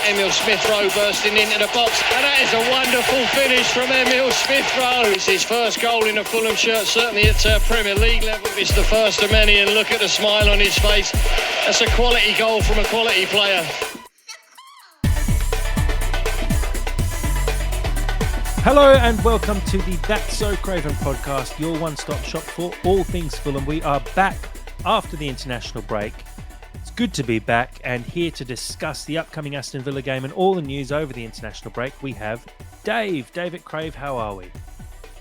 Emil Smith-Rowe bursting into the box, and that is a wonderful finish from Emil Smith-Rowe. It's his first goal in a Fulham shirt, certainly at Premier League level. It's the first of many, and look at the smile on his face. That's a quality goal from a quality player. Hello and welcome to the That's So Craven podcast, your one-stop shop for all things Fulham. We are back after the international break. It's good to be back and here to discuss the upcoming Aston Villa game and all the news over the international break. We have Dave. David Crave, how are we?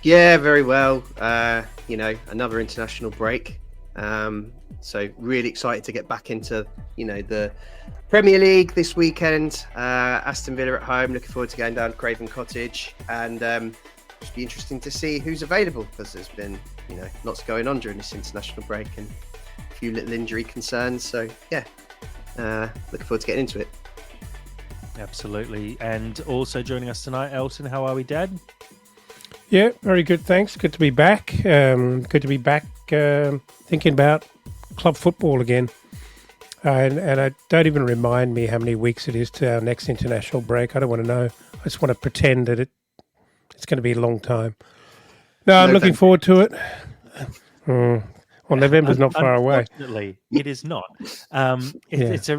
Yeah, very well. Another international break. So really excited to get back into, the Premier League this weekend. Aston Villa at home. Looking forward to going down to Craven Cottage, and just be interesting to see who's available because there's been, lots going on during this international break and a few little injury concerns. So yeah, looking forward to getting into it. Absolutely. And also joining us tonight, Elton. How are we, Dad? Yeah, very good. Thanks. Good to be back. Good to be back thinking about club football again. And I don't even remind me how many weeks it is to our next international break. I don't want to know. I just want to pretend that it's going to be a long time. No, I'm looking forward to it. Well, November's not far away. Unfortunately, it is not. It's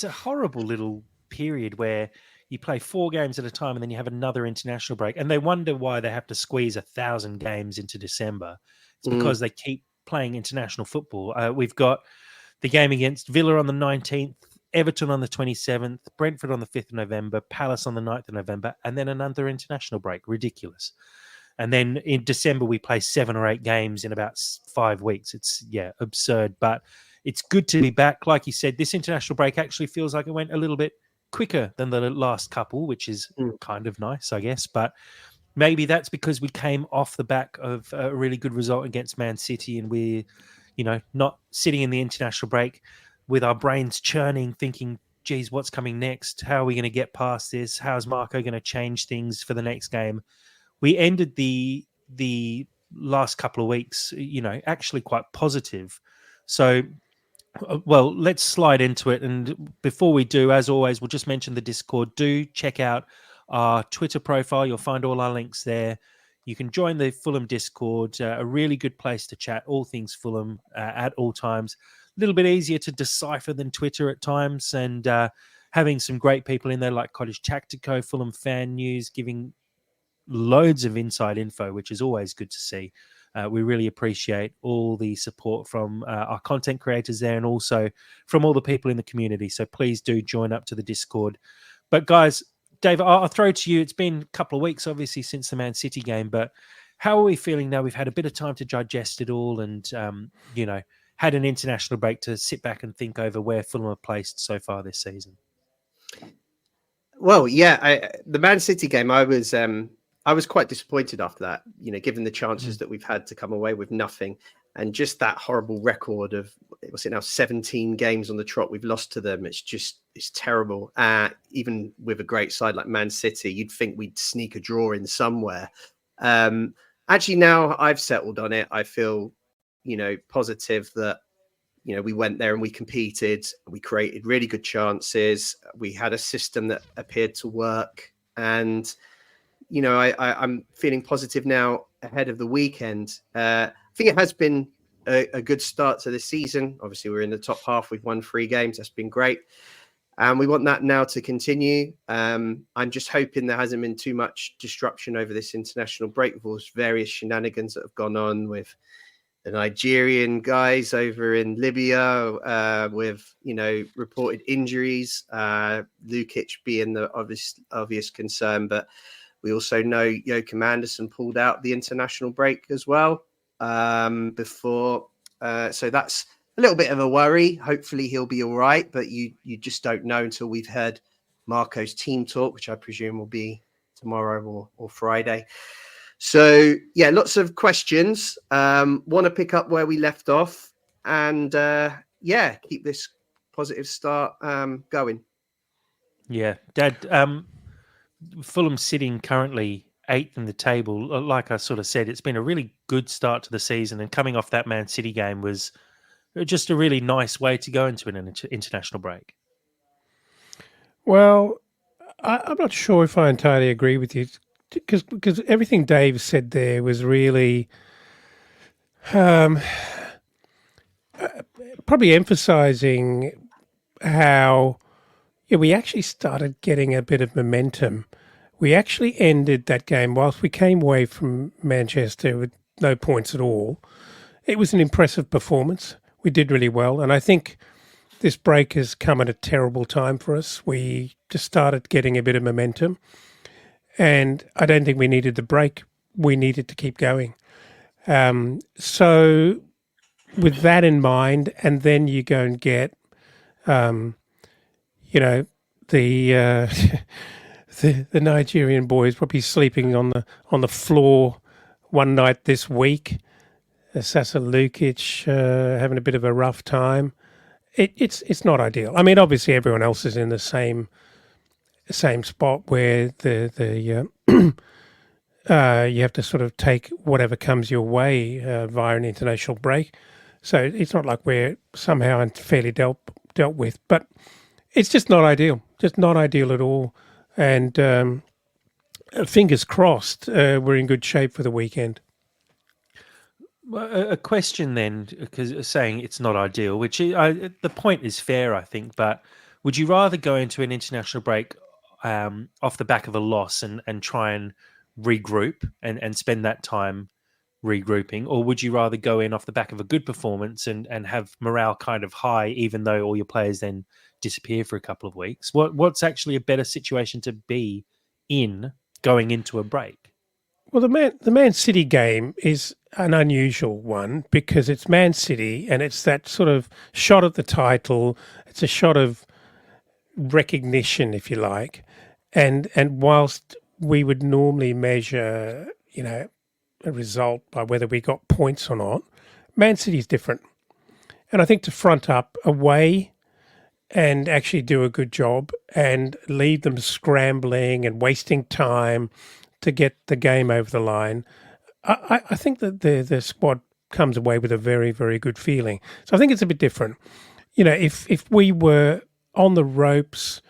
a horrible little period where you play 4 games at a time and then you have another international break. And they wonder why they have to squeeze 1,000 games into December. It's because they keep playing international football. We've got the game against Villa on the 19th, Everton on the 27th, Brentford on the 5th of November, Palace on the 9th of November, and then another international break. Ridiculous. And then in December, we play 7 or 8 games in about 5 weeks. It's, absurd. But it's good to be back. Like you said, this international break actually feels like it went a little bit quicker than the last couple, which is kind of nice, I guess. But maybe that's because we came off the back of a really good result against Man City and we're, not sitting in the international break with our brains churning, thinking, geez, what's coming next? How are we going to get past this? How's Marco going to change things for the next game? We ended the last couple of weeks, actually quite positive. So, well, let's slide into it. And before we do, as always, we'll just mention the Discord. Do check out our Twitter profile. You'll find all our links there. You can join the Fulham Discord, a really good place to chat all things Fulham at all times. A little bit easier to decipher than Twitter at times, and having some great people in there like Cottage Tactico, Fulham Fan News, giving loads of inside info, which is always good to see. We really appreciate all the support from our content creators there and also from all the people in the community. So please do join up to the Discord. But guys, Dave, I'll throw it to you. It's been a couple of weeks, obviously, since the Man City game, but how are we feeling now? We've had a bit of time to digest it all and, had an international break to sit back and think over where Fulham are placed so far this season. Well, yeah, the Man City game, I was quite disappointed after that, given the chances that we've had to come away with nothing. And just that horrible record of, what's it now, 17 games on the trot we've lost to them. It's terrible. Even with a great side like Man City, you'd think we'd sneak a draw in somewhere. Actually, now I've settled on it. I feel, positive that, we went there and we competed. We created really good chances. We had a system that appeared to work. And, I'm feeling positive now ahead of the weekend. I think it has been a good start to the season. Obviously, we're in the top half. We've won 3 games. That's been great. And we want that now to continue. I'm just hoping there hasn't been too much disruption over this international break with all various shenanigans that have gone on with the Nigerian guys over in Libya with, reported injuries. Lukic being the obvious concern. But we also know Joachim Andersen pulled out the international break as well before. So that's a little bit of a worry. Hopefully he'll be all right, but you just don't know until we've heard Marco's team talk, which I presume will be tomorrow or Friday. So, yeah, lots of questions. Want to pick up where we left off and, keep this positive start going. Yeah, Dad, Fulham sitting currently 8th in the table. Like I sort of said, it's been a really good start to the season, and coming off that Man City game was just a really nice way to go into an international break. Well, I'm not sure if I entirely agree with you, because everything Dave said there was really um, probably emphasising how we actually started getting a bit of momentum. We actually ended that game whilst we came away from Manchester with no points at all. It was an impressive performance. We did really well, and I think this break has come at a terrible time for us. We just started getting a bit of momentum, and I don't think we needed the break. We needed to keep going. So, with that in mind, and then you go and get, um, you know, the, the Nigerian boys probably sleeping on the floor one night this week. Sasa Lukic having a bit of a rough time. It's not ideal. I mean, obviously everyone else is in the same spot where the you have to sort of take whatever comes your way via an international break. So it's not like we're somehow unfairly dealt with, but it's just not ideal. Just not ideal at all. And fingers crossed, we're in good shape for the weekend. Well, a question then, because saying it's not ideal, which the point is fair, I think, but would you rather go into an international break off the back of a loss and try and regroup and spend that time regrouping, or would you rather go in off the back of a good performance and have morale kind of high, even though all your players then disappear for a couple of weeks? What's actually a better situation to be in going into a break? Well, the Man City game is an unusual one because it's Man City and it's that sort of shot at the title. It's a shot of recognition, if you like, and whilst we would normally measure, a result by whether we got points or not, Man City is different, and I think to front up away and actually do a good job and leave them scrambling and wasting time to get the game over the line, I think that the squad comes away with a very, very good feeling. So I think it's a bit different. If we were on the ropes,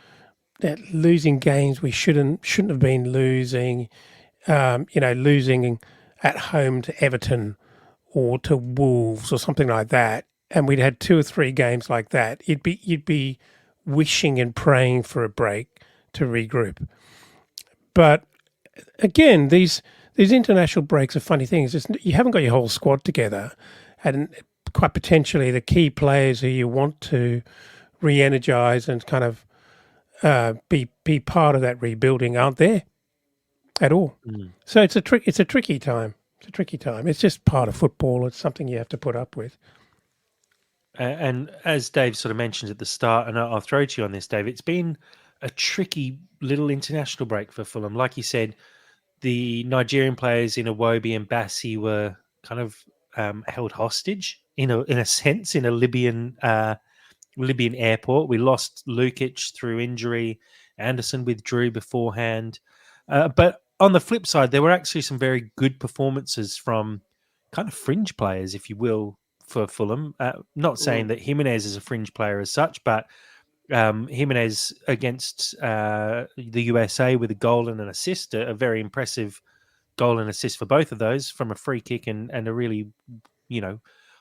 losing games we shouldn't have been losing, losing at home to Everton or to Wolves or something like that, and we'd had 2 or 3 games like that, you'd be wishing and praying for a break to regroup. But again, these international breaks are funny things. You haven't got your whole squad together, and quite potentially the key players who you want to re-energize and kind of be part of that rebuilding aren't there at all. So it's a tricky time. It's a tricky time. It's just part of football. It's something you have to put up with. And as Dave sort of mentioned at the start, and I'll throw to you on this, Dave, it's been a tricky little international break for Fulham. Like you said, the Nigerian players in Iwobi and Bassi were kind of held hostage in a sense in a Libyan airport. We lost Lukic through injury. Anderson withdrew beforehand. But on the flip side, there were actually some very good performances from kind of fringe players, if you will, for Fulham. Not saying that Jimenez is a fringe player as such, but Jimenez against the USA with a goal and an assist, a very impressive goal and assist for both of those from a free kick and a really,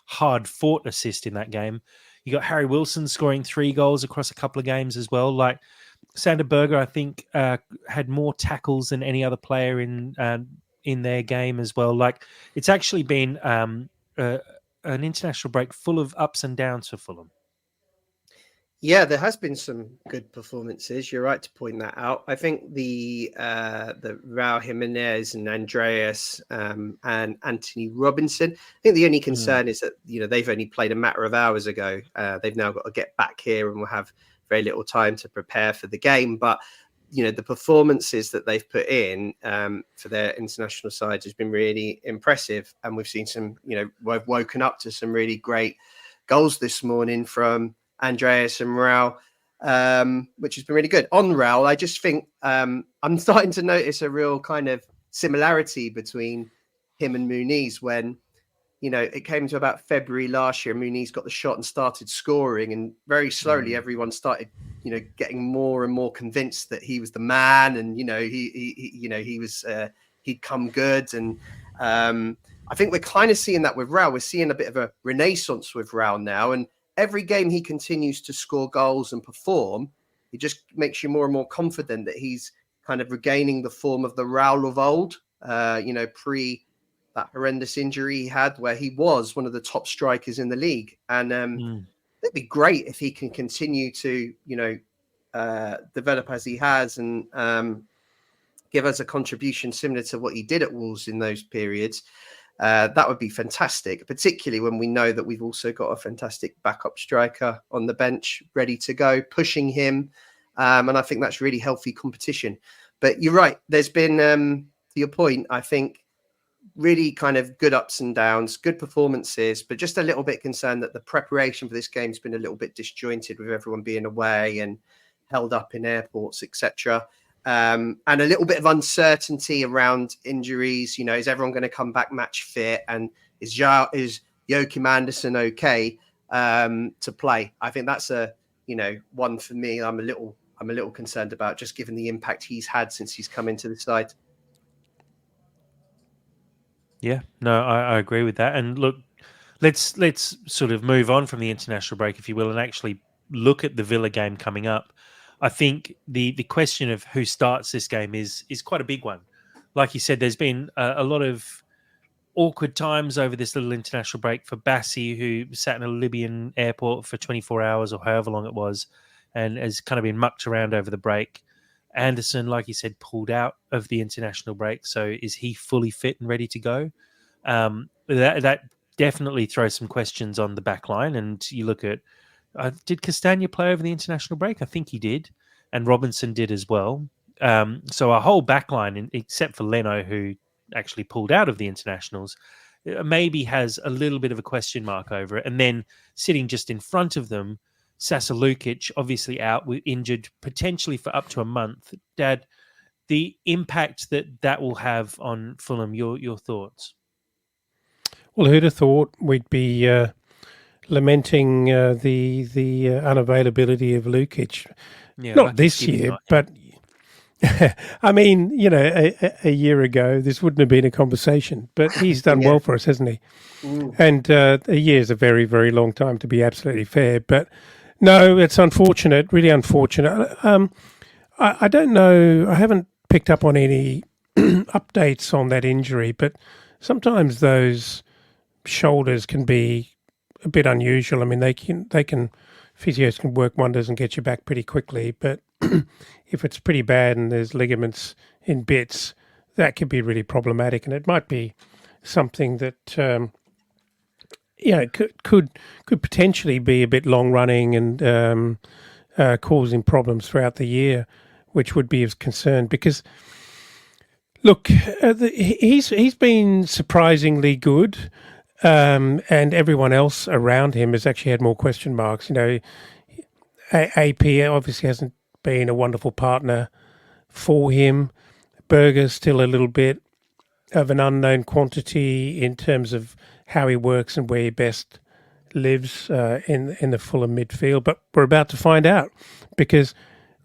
hard fought assist in that game. You got Harry Wilson scoring 3 goals across a couple of games as well. Like Sander Berger, I think, had more tackles than any other player in their game as well. Like it's actually been an international break full of ups and downs for Fulham. Yeah, there has been some good performances. You're right to point that out. I think the Raul Jimenez and Andreas and Anthony Robinson. I think the only concern is that they've only played a matter of hours ago. They've now got to get back here and will have very little time to prepare for the game. But the performances that they've put in for their international side has been really impressive, and we've seen some. We've woken up to some really great goals this morning from Andreas and Raul, which has been really good. On Raul, I just think I'm starting to notice a real kind of similarity between him and Muniz when, it came to about February last year. Muniz got the shot and started scoring, and very slowly everyone started, getting more and more convinced that he was the man, and he'd come good. And I think we're kind of seeing that with Raul. We're seeing a bit of a renaissance with Raul now, and every game he continues to score goals and perform, it just makes you more and more confident that he's kind of regaining the form of the Raul of old. Pre that horrendous injury he had, where he was one of the top strikers in the league. And it'd be great if he can continue to, develop as he has, and give us a contribution similar to what he did at Wolves in those periods. That would be fantastic, particularly when we know that we've also got a fantastic backup striker on the bench ready to go, pushing him. And I think that's really healthy competition. But you're right. There's been, to your point, I think, really kind of good ups and downs, good performances, but just a little bit concerned that the preparation for this game has been a little bit disjointed, with everyone being away and held up in airports, etc. And a little bit of uncertainty around injuries. Is everyone going to come back match fit? And is Joachim Andersen okay to play? I think that's one for me. I'm a little concerned about, just given the impact he's had since he's come into the side. Yeah, no, I agree with that. And look, let's sort of move on from the international break, if you will, and actually look at the Villa game coming up. I think the question of who starts this game is quite a big one. Like you said, there's been a lot of awkward times over this little international break for Bassi, who sat in a Libyan airport for 24 hours or however long it was, and has kind of been mucked around over the break. Anderson, like you said, pulled out of the international break. So is he fully fit and ready to go? That definitely throws some questions on the back line. And you look at, did Castagna play over the international break? I think he did. And Robinson did as well. So our whole back line, except for Leno, who actually pulled out of the internationals, maybe has a little bit of a question mark over it. And then sitting just in front of them, Sasa Lukic, obviously out, injured potentially for up to a month. Dad, the impact that will have on Fulham, your thoughts? Well, who'd have thought we'd be lamenting the unavailability of Lukic? Yeah, not this year, but I mean, a year ago, this wouldn't have been a conversation. But he's done well for us, hasn't he? And a year is a very, very long time, to be absolutely fair. But no, it's unfortunate, really unfortunate. I don't know. I haven't picked up on any updates on that injury, but sometimes those shoulders can be a bit unusual. I mean, physios can work wonders and get you back pretty quickly. But if it's pretty bad and there's ligaments in bits, that could be really problematic. And it might be something that could potentially be a bit long running and causing problems throughout the year, which would be of concern. Because look, he's been surprisingly good, and everyone else around him has actually had more question marks. AP obviously hasn't been a wonderful partner for him. Berger's still a little bit of an unknown quantity in terms of how he works and where he best lives in the Fulham midfield. But we're about to find out, because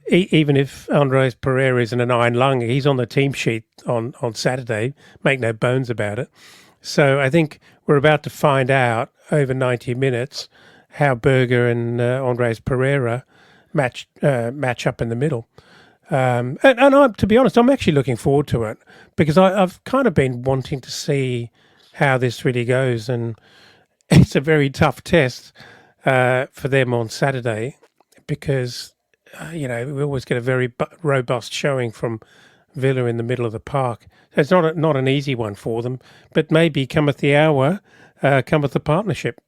even if Andres Pereira is in an iron lung, he's on the team sheet on Saturday. Make no bones about it. So I think we're about to find out over 90 minutes how Berger and Andres Pereira match up in the middle. And to be honest, I'm actually looking forward to it, because I've kind of been wanting to see how this really goes. And it's a very tough test for them on Saturday, because, we always get a very robust showing from Villa in the middle of the park. So it's not an easy one for them, but maybe cometh the hour, cometh the partnership.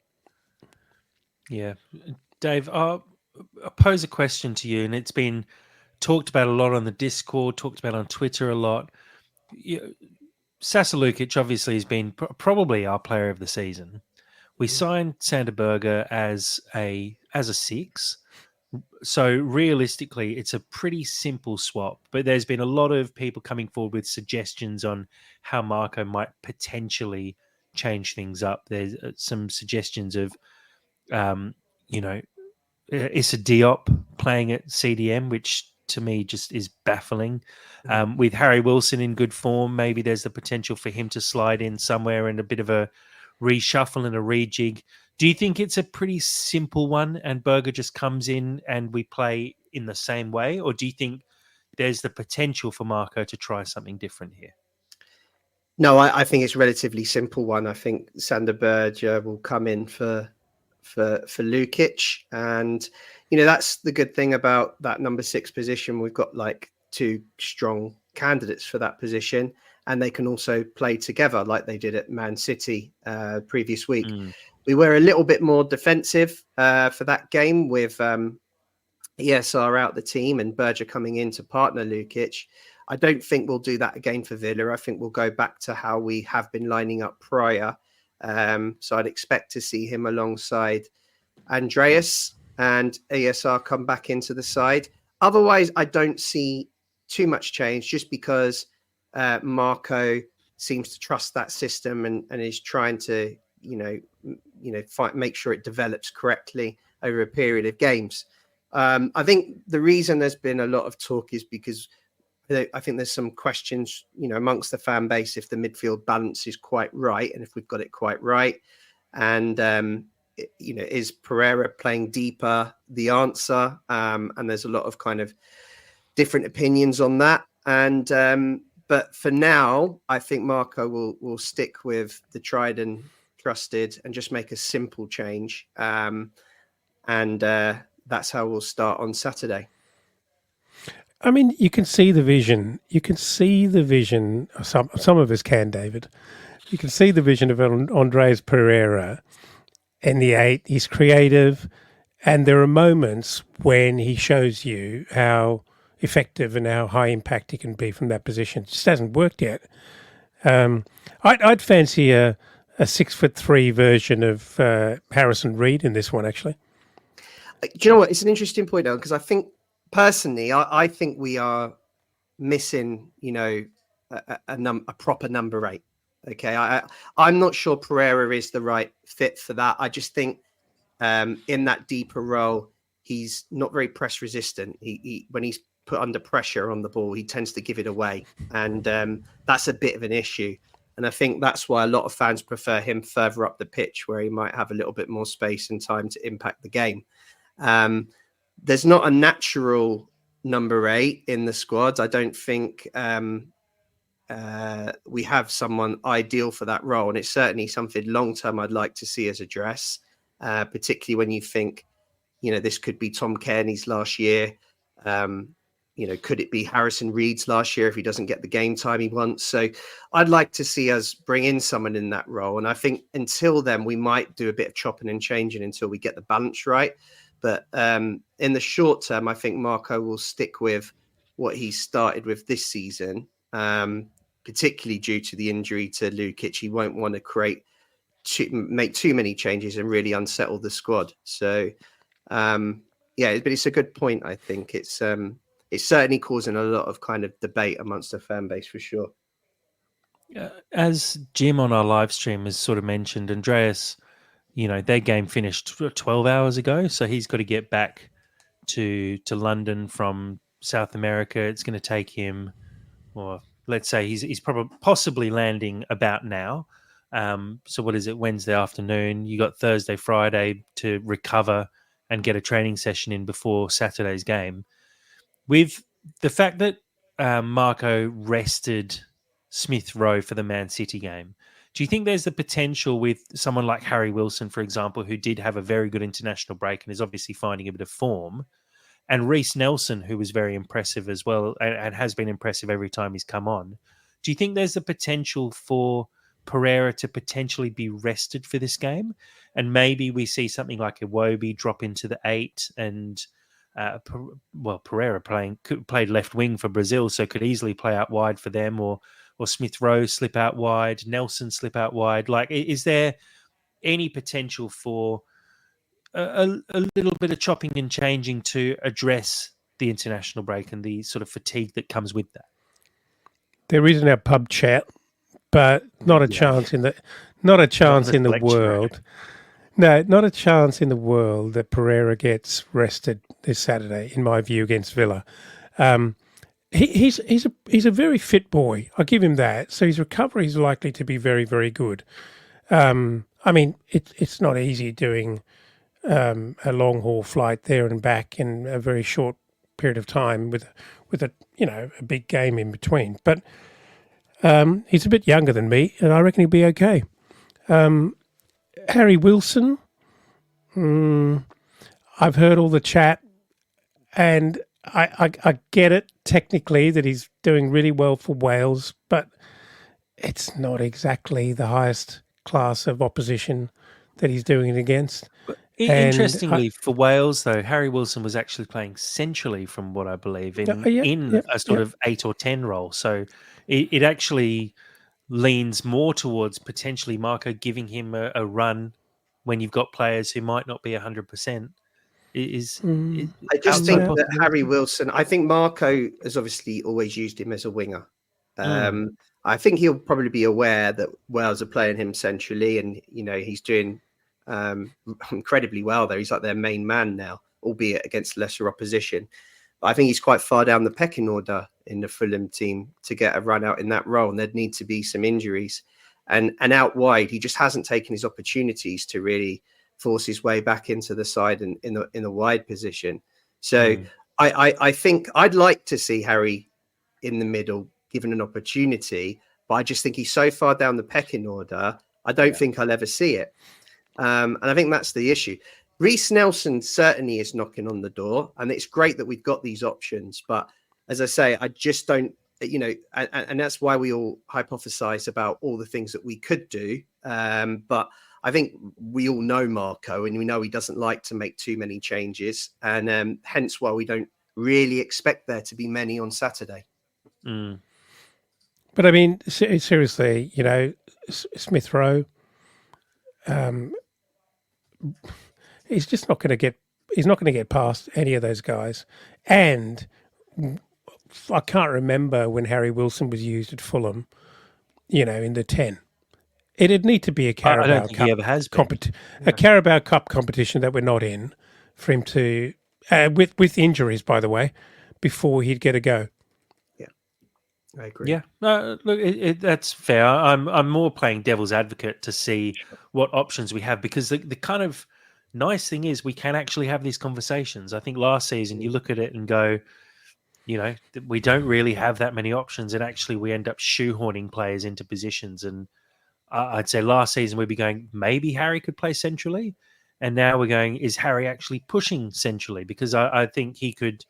Yeah. Dave, I'll pose a question to you, and it's been talked about a lot on the Discord, talked about on Twitter a lot. Sasa Lukic obviously has been probably our player of the season. We signed Sander Berger as a 6. So realistically, it's a pretty simple swap. But there's been a lot of people coming forward with suggestions on how Marco might potentially change things up. There's some suggestions of, Issa Diop playing at CDM, which to me just is baffling. With Harry Wilson in good form, maybe there's the potential for him to slide in somewhere and a bit of a reshuffle and a rejig. Do you think it's a pretty simple one and Berger just comes in and we play in the same way? Or do you think there's the potential for Marco to try something different here? No, I think it's a relatively simple one. I think Sander Berger will come in for Lukic, and that's the good thing about that number 6 position. We've got like 2 strong candidates for that position, and they can also play together like they did at Man City previous week. We were a little bit more defensive for that game with ESR out the team and Berger coming in to partner Lukic. I don't think we'll do that again for Villa. I think we'll go back to how we have been lining up prior. So I'd expect to see him alongside Andreas and ESR come back into the side. Otherwise, I don't see too much change just because Marco seems to trust that system and is trying to, make sure it develops correctly over a period of games. I think the reason there's been a lot of talk is because I think there's some questions, amongst the fan base if the midfield balance is quite right and if we've got it quite right. And, is Pereira playing deeper the answer? And there's a lot of kind of different opinions on that. And but for now, I think Marco will stick with the tried and trusted and just make a simple change. And that's how we'll start on Saturday. I mean, you can see the vision. You can see the vision. Some of us can, David. You can see the vision of Andreas Pereira in the 8. He's creative, and there are moments when he shows you how effective and how high impact he can be from that position. It just hasn't worked yet. I'd fancy a 6'3" version of Harrison Reed in this one, actually. Do you know what? It's an interesting point, though, because I think personally, I think we are missing, a proper number 8. Okay, I'm not sure Pereira is the right fit for that. I just think in that deeper role, he's not very press resistant. He when he's put under pressure on the ball, he tends to give it away, and that's a bit of an issue. And I think that's why a lot of fans prefer him further up the pitch, where he might have a little bit more space and time to impact the game. There's not a natural number 8 in the squad. I don't think we have someone ideal for that role. And it's certainly something long-term I'd like to see as address, particularly when you think, this could be Tom Kearney's last year. Could it be Harrison Reed's last year if he doesn't get the game time he wants? So I'd like to see us bring in someone in that role. And I think until then, we might do a bit of chopping and changing until we get the balance right. But in the short term, I think Marco will stick with what he started with this season, particularly due to the injury to Lukic. He won't want to make too many changes and really unsettle the squad. So, but it's a good point. I think it's certainly causing a lot of kind of debate amongst the fan base for sure. As Jim on our live stream has sort of mentioned, Andreas, their game finished 12 hours ago, so he's got to get back to London from South America. It's going to take him, or let's say he's possibly landing about now. So what is it, Wednesday afternoon? You got Thursday, Friday to recover and get a training session in before Saturday's game. With the fact that Marco rested Smith Rowe for the Man City game, do you think there's the potential with someone like Harry Wilson, for example, who did have a very good international break and is obviously finding a bit of form, and Reece Nelson, who was very impressive as well and has been impressive every time he's come on? Do you think there's the potential for Pereira to potentially be rested for this game? And maybe we see something like Iwobi drop into the 8 and Pereira played left wing for Brazil, so could easily play out wide for them, or Smith Rowe slip out wide, Nelson slip out wide. Like, is there any potential for a little bit of chopping and changing to address the international break and the sort of fatigue that comes with that? There is in our pub chat, but not a chance in not a chance the in the selection room. world. No, not a chance in the world that Pereira gets rested this Saturday, in my view, against Villa. He's a very fit boy. I'll give him that. So his recovery is likely to be very, very good. I mean, it's not easy doing a long haul flight there and back in a very short period of time with a a big game in between. But he's a bit younger than me, and I reckon he'll be okay. Harry Wilson, I've heard all the chat, and I get it technically that he's doing really well for Wales, but it's not exactly the highest class of opposition that he's doing it against. Interestingly, for Wales, though, Harry Wilson was actually playing centrally, from what I believe, in a sort of 8 or 10 role. So it actually leans more towards potentially Marco giving him a run when you've got players who might not be 100%. I just think that Harry Wilson, I think Marco has obviously always used him as a winger. I think he'll probably be aware that Wales are playing him centrally, and he's doing incredibly well there. He's like their main man now, albeit against lesser opposition. But I think he's quite far down the pecking order in the Fulham team to get a run out in that role, and there'd need to be some injuries. And out wide, he just hasn't taken his opportunities to really force his way back into the side and in the wide position. So I think I'd like to see Harry in the middle given an opportunity, but I just think he's so far down the pecking order, I don't think I'll ever see it. And I think that's the issue. Reece Nelson certainly is knocking on the door, and it's great that we've got these options. But as I say, I just don't, and that's why we all hypothesize about all the things that we could do. But I think we all know Marco, and we know he doesn't like to make too many changes, and hence why we don't really expect there to be many on Saturday. But I mean, seriously, Smith Rowe, he's just not going to get. He's not going to get past any of those guys. And I can't remember when Harry Wilson was used at Fulham. In the 10. It'd need to be a Carabao Cup. He ever has been. A Carabao Cup competition that we're not in for him to, with injuries, by the way, before he'd get a go. I agree. Yeah, no, look, that's fair. I'm more playing devil's advocate to see what options we have, because the kind of nice thing is we can actually have these conversations. I think last season you look at it and go, we don't really have that many options, and actually we end up shoehorning players into positions. And I'd say last season we'd be going, maybe Harry could play centrally, and now we're going, is Harry actually pushing centrally? Because I think he could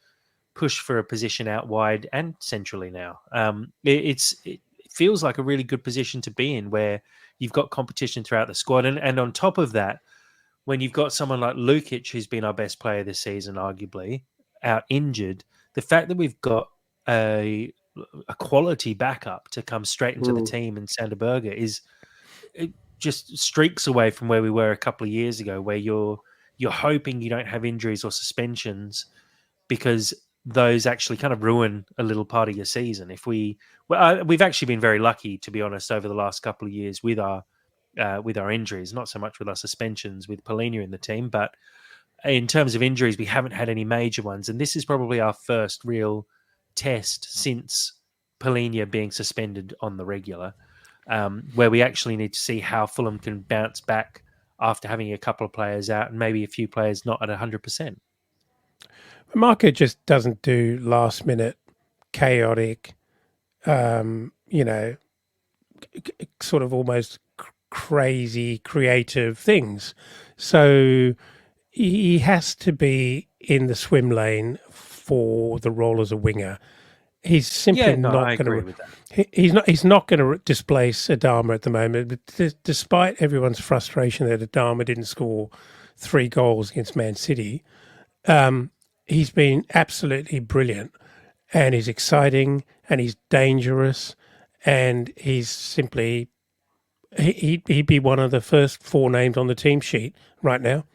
push for a position out wide and centrally now. It feels like a really good position to be in, where you've got competition throughout the squad. And on top of that, when you've got someone like Lukic, who's been our best player this season, arguably, out injured, the fact that we've got a quality backup to come straight into the team in Sander Berge it just streaks away from where we were a couple of years ago, where you're hoping you don't have injuries or suspensions, because those actually kind of ruin a little part of your season. We've actually been very lucky, to be honest, over the last couple of years with our injuries, not so much with our suspensions with Polina in the team, but in terms of injuries, we haven't had any major ones. And this is probably our first real test since Polina being suspended on the regular, where we actually need to see how Fulham can bounce back after having a couple of players out and maybe a few players not at 100%. Marco just doesn't do last minute, chaotic, sort of almost crazy creative things. So he has to be in the swim lane for the role as a winger. He's simply not going to. He's not going to displace Adama at the moment. But despite everyone's frustration that Adama didn't score 3 goals against Man City, he's been absolutely brilliant, and he's exciting, and he's dangerous, and he's simply he'd be one of the first 4 names on the team sheet right now.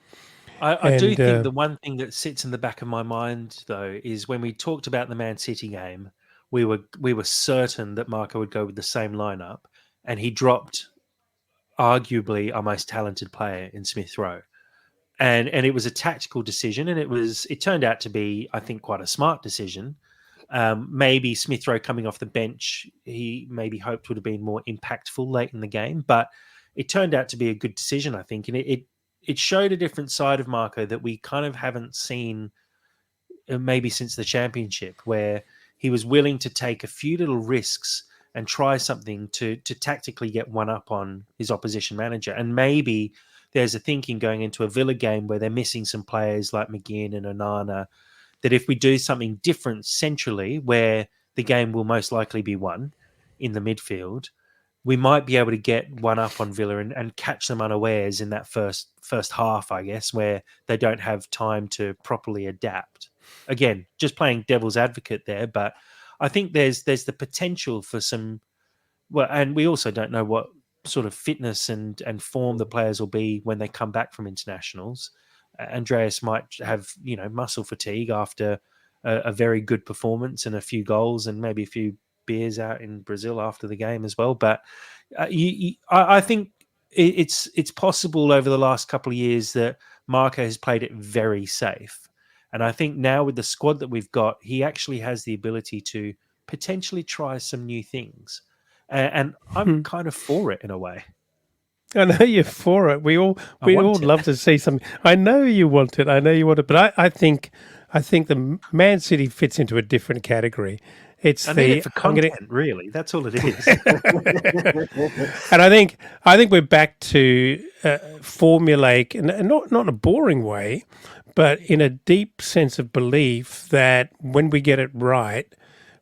I do think the one thing that sits in the back of my mind, though, is when we talked about the Man City game, we were certain that Marco would go with the same lineup, and he dropped arguably our most talented player in Smith Rowe. And it was a tactical decision, and it turned out to be, I think, quite a smart decision. Maybe Smith Rowe coming off the bench, he maybe hoped would have been more impactful late in the game, but it turned out to be a good decision, I think, and it showed a different side of Marco that we kind of haven't seen maybe since the championship, where he was willing to take a few little risks and try something to tactically get one up on his opposition manager. And maybe there's a thinking going into a Villa game where they're missing some players like McGinn and Onana, that if we do something different centrally, where the game will most likely be won in the midfield, we might be able to get one up on Villa and catch them unawares in that first half, I guess, where they don't have time to properly adapt. Again, just playing devil's advocate there, but I think there's the potential for some. Well, and we also don't know what sort of fitness and form the players will be when they come back from internationals. Andreas might have muscle fatigue after a very good performance and a few goals and maybe a few beers out in Brazil after the game as well. But I think it's possible over the last couple of years that Marco has played it very safe. And I think now with the squad that we've got, he actually has the ability to potentially try some new things. And I'm kind of for it in a way. I know you're for it. We all love to see something. I know you want it. I know you want it. But I think the Man City fits into a different category. It's for content, really. That's all it is. And I think we're back to formulaic, and not in a boring way, but in a deep sense of belief that when we get it right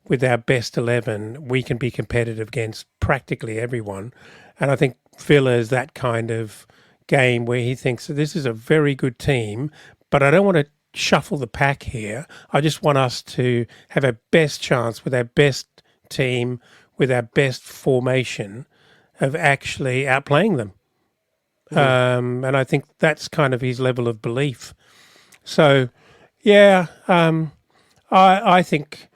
with our best 11, we can be competitive against practically everyone. And I think Villa is that kind of game where he thinks this is a very good team, but I don't want to shuffle the pack here. I just want us to have our best chance with our best team, with our best formation of actually outplaying them. And I think that's kind of his level of belief. So, yeah, I think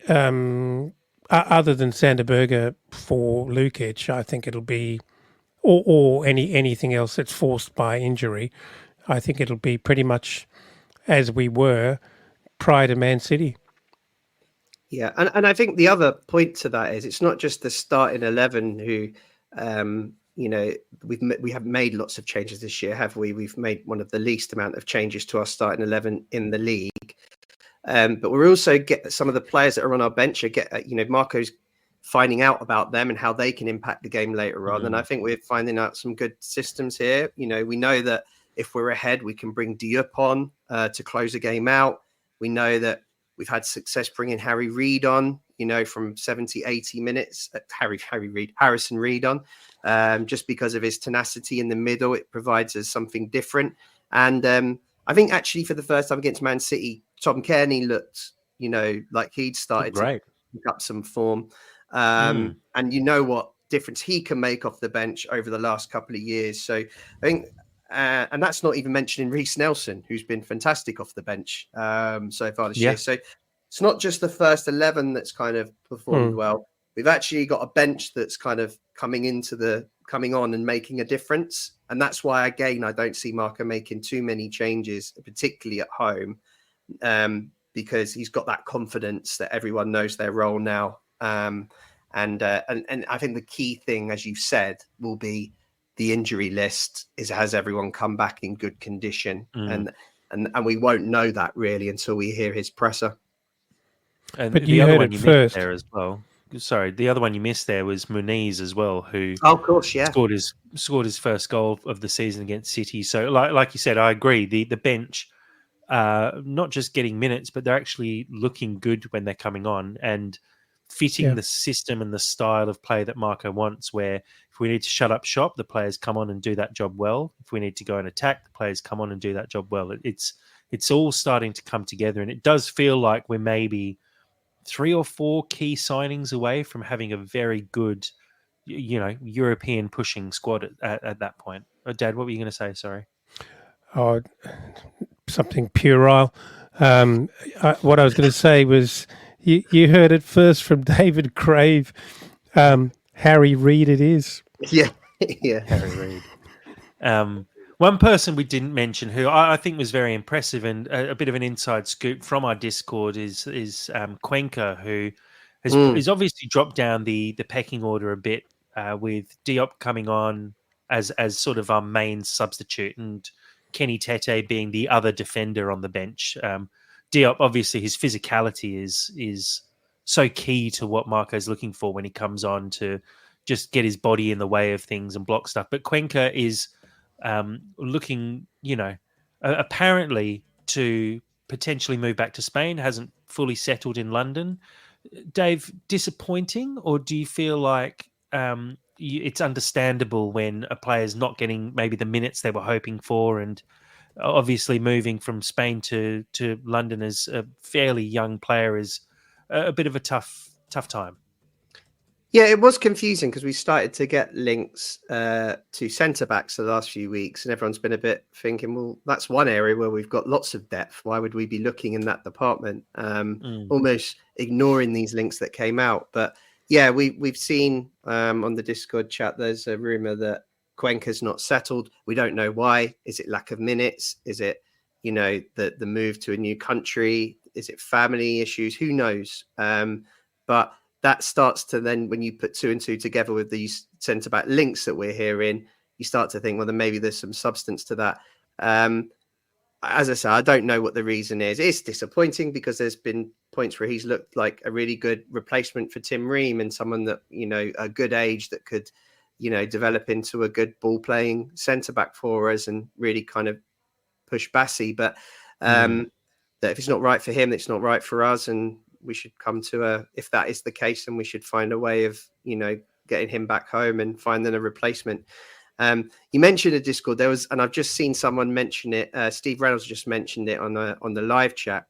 other than Sanderberger for Lukic, I think it'll be, or anything else that's forced by injury, I think it'll be pretty much as we were prior to Man City. Yeah, and I think the other point to that is it's not just the starting 11 who, we have made lots of changes this year, have we? We've made one of the least amount of changes to our starting 11 in the league. But we're also get some of the players that are on our bench Marco's finding out about them and how they can impact the game later on. And I think we're finding out some good systems here. We know that if we're ahead, we can bring Diop on to close a game out. We know that we've had success bringing Harry Reid on, from 70, 80 minutes. Harrison Reid on, just because of his tenacity in the middle. It provides us something different. And I think actually for the first time against Man City, Tom Kearney looked, like he'd started to pick up some form. And what difference he can make off the bench over the last couple of years. So I think, and that's not even mentioning Reece Nelson, who's been fantastic off the bench so far this year. So it's not just the first 11 that's kind of performed well. We've actually got a bench that's kind of coming on and making a difference. And that's why, again, I don't see Marco making too many changes, particularly at home, because he's got that confidence that everyone knows their role now. And I think the key thing, as you said, will be the injury list has everyone come back in good condition. And we won't know that really until we hear his presser. And but the other one you missed there as well. Sorry, the other one you missed there was Muniz as well, who of course, scored his first goal of the season against City. So like you said, I agree. The bench, not just getting minutes, but they're actually looking good when they're coming on and fitting the system and the style of play that Marco wants, where if we need to shut up shop, the players come on and do that job well. If we need to go and attack, the players come on and do that job well. It's all starting to come together, and it does feel like we're maybe 3 or 4 key signings away from having a very good, European pushing squad at that point. Dad, what were you going to say? Sorry. Oh, something puerile. What I was going to say was you heard it first from David Crave. Harry Reid it is. Yeah. Yeah. Harry Reid. One person we didn't mention who I think was very impressive and a bit of an inside scoop from our Discord is Cuenca, who is obviously dropped down the pecking order a bit with Diop coming on as sort of our main substitute and Kenny Tete being the other defender on the bench. Diop, obviously, his physicality is so key to what Marco's looking for when he comes on to just get his body in the way of things and block stuff. But Cuenca is looking, apparently to potentially move back to Spain, hasn't fully settled in London. Dave, disappointing, or do you feel like it's understandable when a player's not getting maybe the minutes they were hoping for, and obviously moving from Spain to London as a fairly young player is a bit of a tough time? Yeah, it was confusing because we started to get links to centre backs the last few weeks, and everyone's been a bit thinking, well, that's one area where we've got lots of depth. Why would we be looking in that department? Almost ignoring these links that came out. But yeah, we've seen on the Discord chat, there's a rumor that Cuenca's not settled. We don't know why. Is it lack of minutes? Is it, the move to a new country? Is it family issues? Who knows? But that starts to then, when you put two and two together with these centre back links that we're hearing, you start to think, well, then maybe there's some substance to that. As I say, I don't know what the reason is. It's disappointing because there's been points where he's looked like a really good replacement for Tim Ream and someone that, a good age that could, develop into a good ball playing centre back for us and really kind of push Bassi. But that if it's not right for him, it's not right for us. And we should come to if that is the case, then we should find a way of, getting him back home and finding a replacement. You mentioned a Discord. There was, and I've just seen someone mention it. Steve Reynolds just mentioned it on the live chat.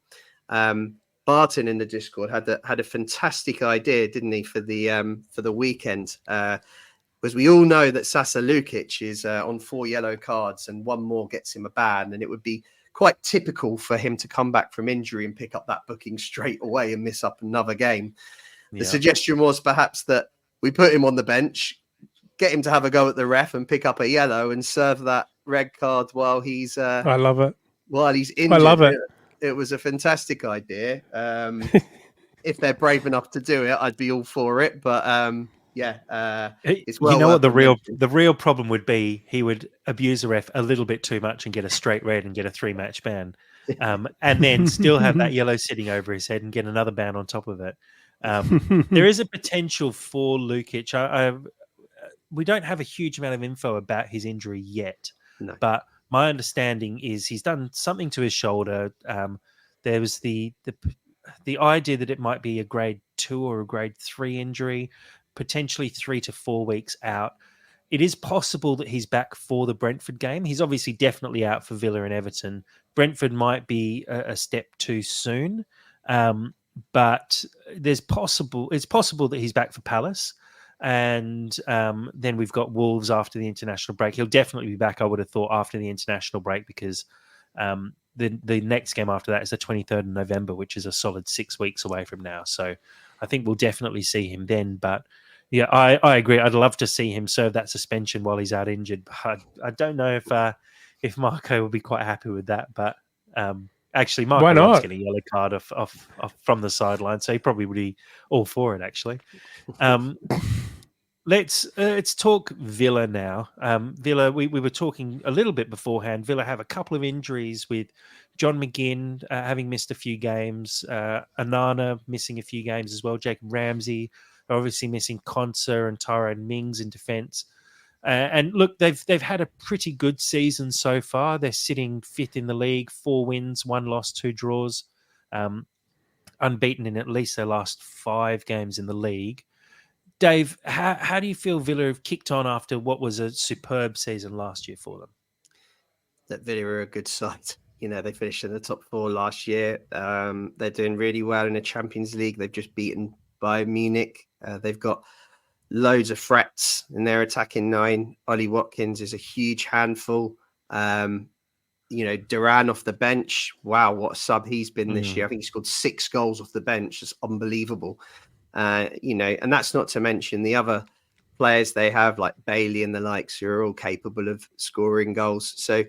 Barton in the Discord had a fantastic idea, didn't he, for the weekend? Because we all know that Sasa Lukic is on 4 yellow cards and one more gets him a ban, and it would be quite typical for him to come back from injury and pick up that booking straight away and miss up another game. Yeah. The suggestion was perhaps that we put him on the bench, get him to have a go at the ref and pick up a yellow and serve that red card while he's I love it. While he's injured. I love it. It was a fantastic idea. If they're brave enough to do it, I'd be all for it. But it's well, what the real problem would be? He would abuse the ref a little bit too much and get a straight red and get a 3-match ban, and then still have that yellow sitting over his head and get another ban on top of it. There is a potential for Lukic. We don't have a huge amount of info about his injury yet, but my understanding is he's done something to his shoulder. There was the idea that it might be a grade 2 or a grade 3 injury, potentially 3 to 4 weeks out. It is possible that he's back for the Brentford game. He's obviously definitely out for Villa and Everton. Brentford might be a step too soon, but it's possible that he's back for Palace. And then we've got Wolves after the international break. He'll definitely be back, I would have thought, after the international break, because the next game after that is the 23rd of November, which is a solid 6 weeks away from now. So I think we'll definitely see him then. But yeah, I agree. I'd love to see him serve that suspension while he's out injured. But I don't know if Marco will be quite happy with that. But actually, Marco loves getting a yellow card off from the sideline, so he probably would be all for it, actually. Let's talk Villa now. Villa, we were talking a little bit beforehand. Villa have a couple of injuries with John McGinn having missed a few games, Anana missing a few games as well, Jacob Ramsey obviously missing Konsa and Tyrone Mings in defence. And look, they've had a pretty good season so far. They're sitting 5th in the league, 4 wins, 1 loss, 2 draws, unbeaten in at least their last 5 games in the league. Dave, how do you feel Villa have kicked on after what was a superb season last year for them? That Villa are a good side. They finished in the top 4 last year. They're doing really well in the Champions League. They've just beaten Bayern Munich. They've got loads of threats in their attacking 9. Ollie Watkins is a huge handful. Duran off the bench. Wow, what a sub he's been this year. I think he scored 6 goals off the bench. It's unbelievable. And that's not to mention the other players they have, like Bailey and the likes, who are all capable of scoring goals. So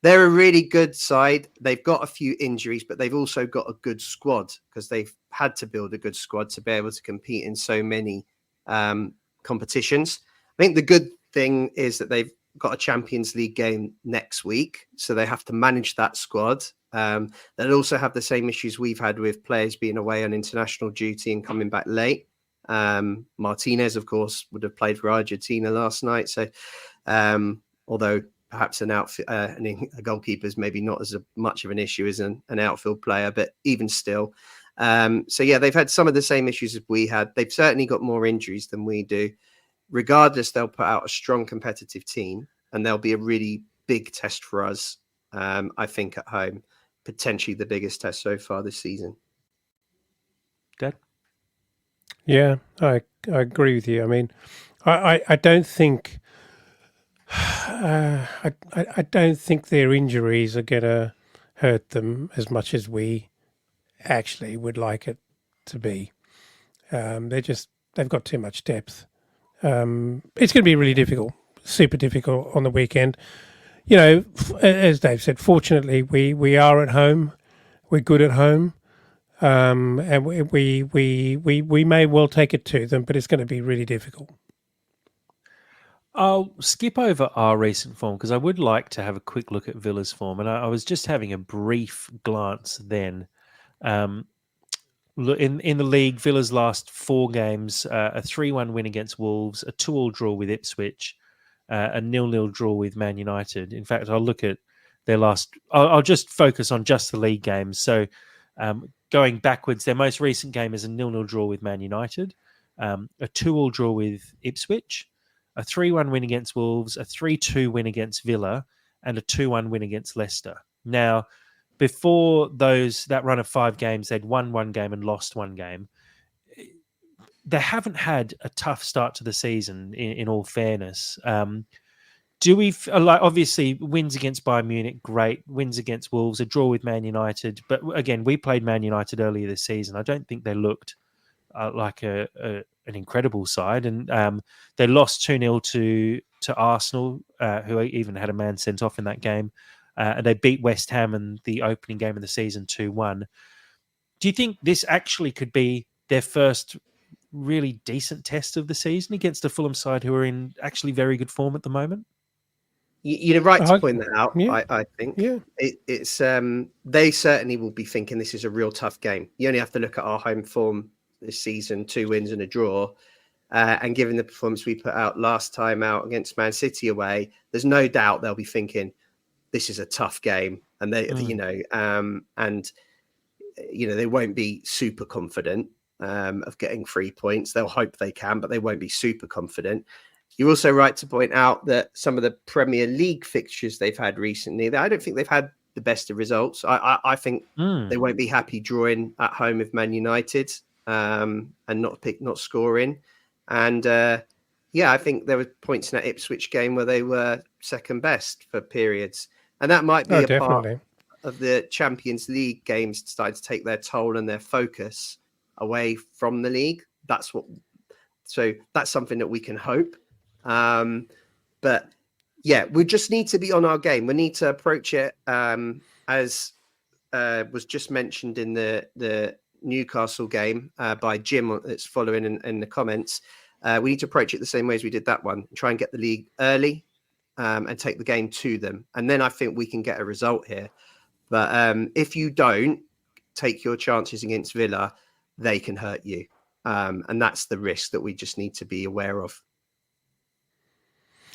they're a really good side. They've got a few injuries, but they've also got a good squad because they've had to build a good squad to be able to compete in so many competitions. I think the good thing is that they've got a Champions League game next week, so they have to manage that squad. They'll also have the same issues we've had with players being away on international duty and coming back late. Martinez, of course, would have played for Argentina last night. So, although perhaps a goalkeeper is maybe not as much of an issue as an outfield player, but even still. So yeah, they've had some of the same issues as we had. They've certainly got more injuries than we do. Regardless, they'll put out a strong competitive team, and they'll be a really big test for us. I think at home, potentially the biggest test so far this season. Dad? Yeah, I agree with you. I mean, I don't think I don't think their injuries are going to hurt them as much as we actually would like it to be. They've got too much depth. It's going to be really difficult, super difficult on the weekend. You know, as Dave said, fortunately we are at home. We're good at home. And we may well take it to them, but it's going to be really difficult. I'll skip over our recent form because I would like to have a quick look at Villa's form. And I was just having a brief glance then. In the league, Villa's last 4 games, a 3-1 win against Wolves, a 2-2 draw with Ipswich, a 0-0 draw with Man United. In fact, I'll look at their last... I'll just focus on just the league games. So going backwards, their most recent game is a 0-0 draw with Man United, a 2-2 draw with Ipswich, a 3-1 win against Wolves, a 3-2 win against Villa, and a 2-1 win against Leicester. Now, before that run of 5 games, they'd won 1 game and lost 1 game. They haven't had a tough start to the season, in all fairness. Do we obviously wins against Bayern Munich, great. Wins against Wolves, a draw with Man United. But again, we played Man United earlier this season. I don't think they looked like an incredible side, and they lost 2-0 to Arsenal, who even had a man sent off in that game. And they beat West Ham in the opening game of the season 2-1. Do you think this actually could be their first really decent test of the season against a Fulham side who are in actually very good form at the moment? You're right to point that out. Yeah. I think Yeah. It's they certainly will be thinking this is a real tough game. You only have to look at our home form this season: 2 wins and a draw. And given the performance we put out last time out against Man City away, there's no doubt they'll be thinking this is a tough game, and they they won't be super confident of getting 3 points. They'll hope they can, but they won't be super confident. You're also right to point out that some of the Premier League fixtures they've had recently, I don't think they've had the best of results. I think they won't be happy drawing at home with Man United and not scoring. And I think there were points in that Ipswich game where they were second best for periods. And that might be a definitely. part of the Champions League games starting to take their toll and their focus away from the league. So that's something that we can hope. But yeah, we just need to be on our game. We need to approach it as was just mentioned in the Newcastle game by Jim that's following in the comments. We need to approach it the same way as we did that one. Try and get the league early and take the game to them. And then I think we can get a result here. But if you don't take your chances against Villa, they can hurt you. And that's the risk that we just need to be aware of.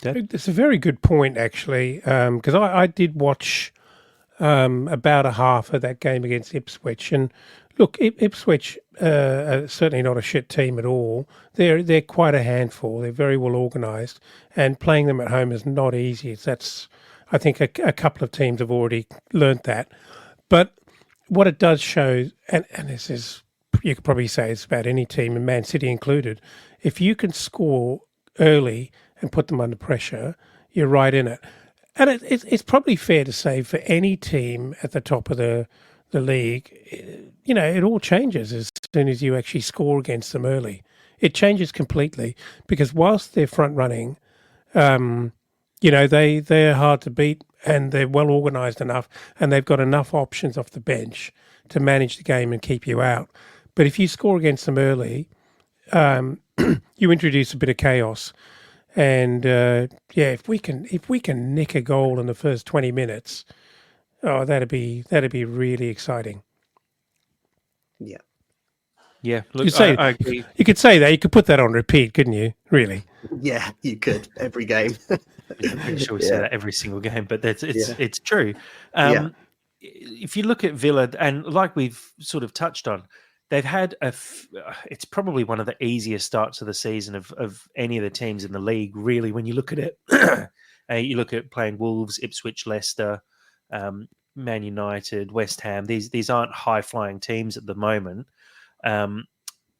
It's a very good point, actually, because I did watch about a half of that game against Ipswich. And look, Ipswich are certainly not a shit team at all. They're quite a handful. They're very well organised, and playing them at home is not easy. I think a couple of teams have already learnt that. But what it does show, and this is, you could probably say it's about any team, and Man City included, if you can score early and put them under pressure, you're right in it. And it's probably fair to say for any team at the top of the league, it all changes as soon as you actually score against them early. it changes completely because whilst they're front running, they're hard to beat and they're well organised enough and they've got enough options off the bench to manage the game and keep you out. But if you score against them early, you introduce a bit of chaos. And if we can nick a goal in the first 20 minutes, that'd be really exciting. Yeah. Yeah, look, I agree. You could say that. You could put that on repeat, couldn't you? Really? Yeah, you could every game. I'm pretty sure we say that every single game, but it's true. If you look at Villa, and like we've sort of touched on, they've had it's probably one of the easiest starts of the season of any of the teams in the league, really, when you look at it. You look at playing Wolves, Ipswich, Leicester, Man United, West Ham. These aren't high-flying teams at the moment.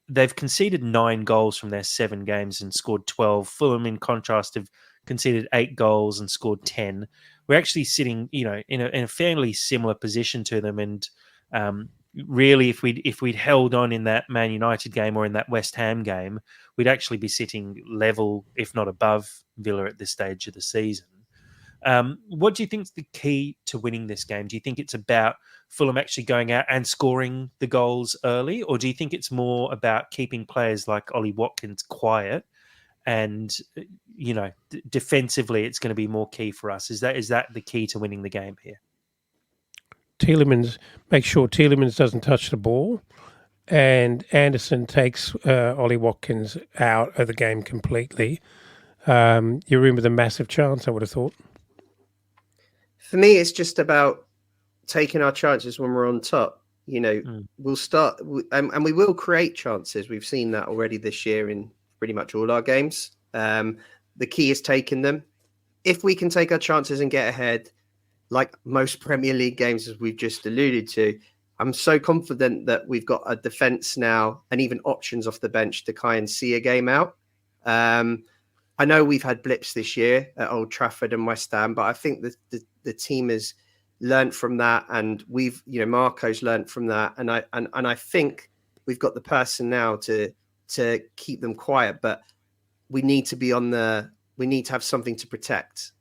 They've conceded 9 goals from their 7 games and scored 12. Fulham, in contrast, have conceded 8 goals and scored 10. We're actually sitting, in a fairly similar position to them. And really, if we'd held on in that Man United game or in that West Ham game, we'd actually be sitting level, if not above, Villa at this stage of the season. What do you think is the key to winning this game? Do you think it's about Fulham actually going out and scoring the goals early, or do you think it's more about keeping players like Ollie Watkins quiet and, defensively it's going to be more key for us? Is that the key to winning the game here? Make sure Tielemans doesn't touch the ball, and Anderson takes Ollie Watkins out of the game completely. You're in with a massive chance, I would have thought. For me, it's just about taking our chances when we're on top. We'll start and we will create chances. We've seen that already this year in pretty much all our games. The key is taking them. If we can take our chances and get ahead, like most Premier League games, as we've just alluded to, I'm so confident that we've got a defence now and even options off the bench to kind of see a game out. I know we've had blips this year at Old Trafford and West Ham, but I think the team has learned from that, and Marco's learned from that, and I think we've got the person now to keep them quiet. But we need to have something to protect,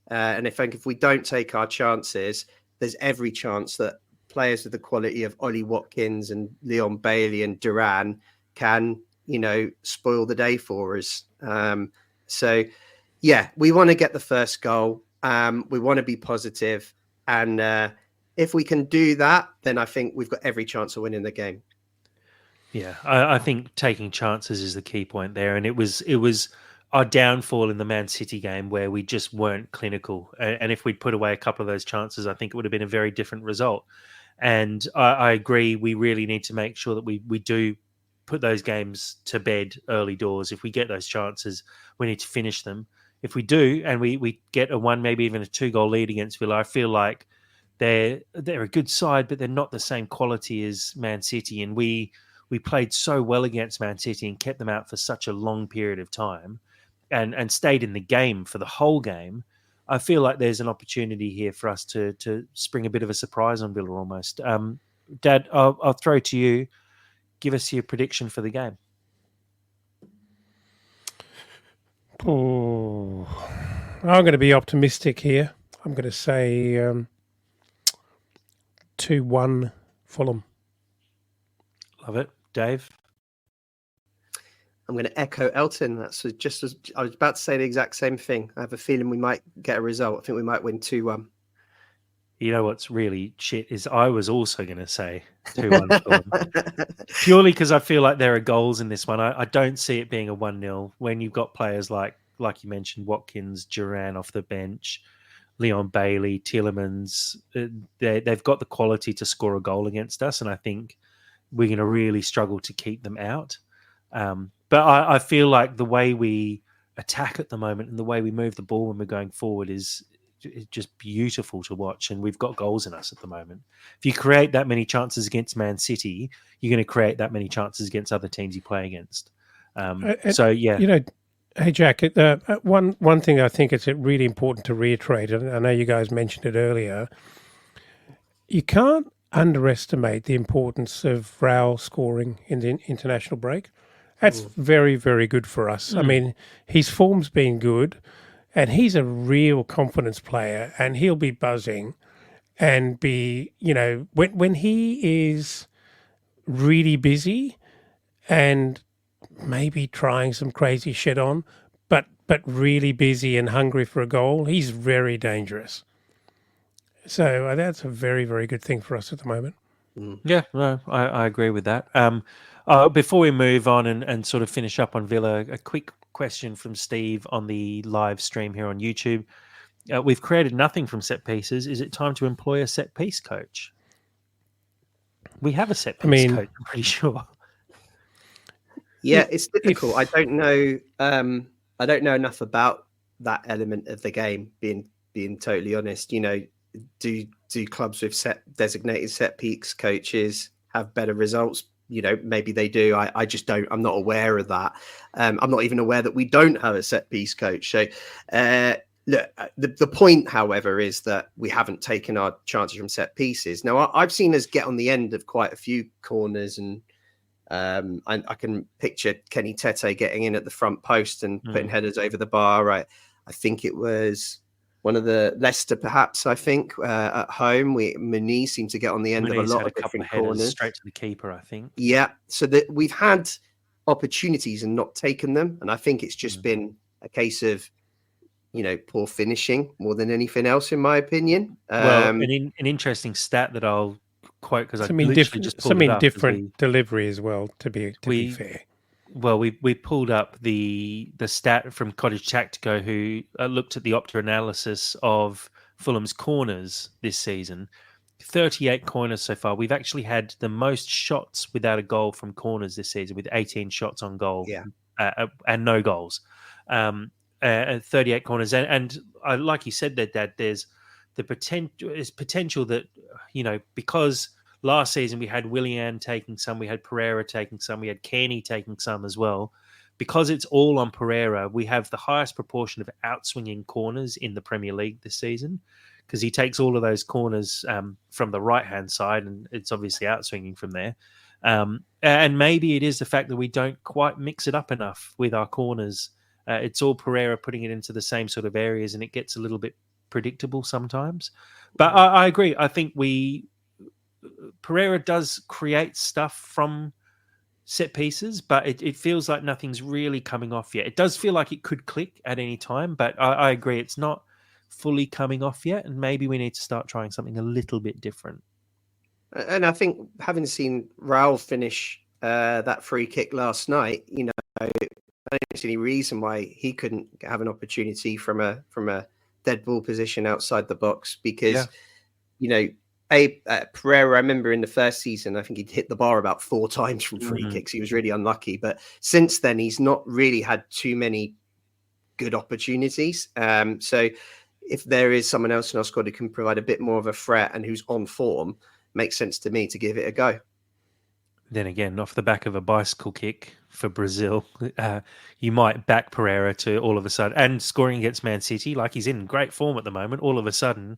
and if we don't take our chances, there's every chance that players with the quality of Ollie Watkins and Leon Bailey and Duran can spoil the day for us. So, we want to get the first goal. We want to be positive. And if we can do that, then I think we've got every chance of winning the game. Yeah, I think taking chances is the key point there. And it was our downfall in the Man City game where we just weren't clinical. And if we'd put away a couple of those chances, I think it would have been a very different result. And I agree, we really need to make sure that we do put those games to bed early doors. If we get those chances, we need to finish them. If we do, and we get a 1, maybe even a 2-goal lead against Villa, I feel like they're a good side, but they're not the same quality as Man City. And we played so well against Man City and kept them out for such a long period of time, and stayed in the game for the whole game. I feel like there's an opportunity here for us to spring a bit of a surprise on Villa almost. Dad, I'll throw to you. Give us your prediction for the game. Oh, I'm going to be optimistic here. I'm going to say 2-1 Fulham. Love it. Dave? I'm going to echo Elton. That's just as I was about to say the exact same thing. I have a feeling we might get a result. I think we might win 2-1. You know what's really shit is I was also going to say 2-1 Fulham. Purely because I feel like there are goals in this one. I don't see it being a 1-0 when you've got players like you mentioned, Watkins, Duran off the bench, Leon Bailey, Tielemans. They've got the quality to score a goal against us, and I think we're going to really struggle to keep them out. But I feel like the way we attack at the moment and the way we move the ball when we're going forward is just beautiful to watch, and we've got goals in us at the moment. If you create that many chances against Man City, you're going to create that many chances against other teams you play against. Hey Jack, one thing I think it's really important to reiterate, and I know you guys mentioned it earlier, you can't underestimate the importance of Raul scoring in the international break. That's very, very good for us. I mean, his form's been good, and he's a real confidence player, and he'll be buzzing and be, when he is really busy and maybe trying some crazy shit on, but really busy and hungry for a goal, he's very dangerous. So that's a very, very good thing for us at the moment. Yeah, no, I agree with that. Before we move on and sort of finish up on Villa, a quick question from Steve on the live stream here on YouTube. We've created nothing from set pieces. Is it time to employ a set piece coach? We have a set piece coach, I'm pretty sure. Yeah, it's difficult. I don't know. I don't know enough about that element of the game. Being totally honest, do clubs with designated set piece coaches have better results? Maybe they do. I just don't. I'm not aware of that. I'm not even aware that we don't have a set piece coach. So, look, the point, however, is that we haven't taken our chances from set pieces. Now, I've seen us get on the end of quite a few corners, and I can picture Kenny Tete getting in at the front post and putting headers over the bar. Right, I think it was one of the Leicester, perhaps. I think at home, Muniz seemed to get on the end of a lot of different corners, straight to the keeper. I think. Yeah, so that we've had opportunities and not taken them, and I think it's just been a case of poor finishing more than anything else, in my opinion. Well, an interesting stat that I'll quote because I literally just pulled it up. Different delivery as well. To be fair. Well, we pulled up the stat from Cottage Tactico, who looked at the Opta analysis of Fulham's corners this season. 38 corners so far. We've actually had the most shots without a goal from corners this season, with 18 shots on goal, and no goals. 38 corners, and like you said there, Dad, there's the potential that because last season we had Willian taking some, we had Pereira taking some, we had Kearney taking some as well. Because it's all on Pereira, we have the highest proportion of outswinging corners in the Premier League this season, because he takes all of those corners from the right-hand side, and it's obviously outswinging from there. And maybe it is the fact that we don't quite mix it up enough with our corners. It's all Pereira putting it into the same sort of areas, and it gets a little bit predictable sometimes. But I agree. I think Pereira does create stuff from set pieces, but it feels like nothing's really coming off yet. It does feel like it could click at any time, but I agree. It's not fully coming off yet, and maybe we need to start trying something a little bit different. And I think, having seen Raul finish that free kick last night, I don't see any reason why he couldn't have an opportunity from a dead ball position outside the box, because Pereira, I remember in the first season, I think he'd hit the bar about 4 times from free kicks. He was really unlucky, but since then he's not really had too many good opportunities. So if there is someone else in our squad who can provide a bit more of a threat and who's on form, makes sense to me to give it a go. Then again, off the back of a bicycle kick for Brazil, you might back Pereira to all of a sudden, and scoring against Man City, like he's in great form at the moment, all of a sudden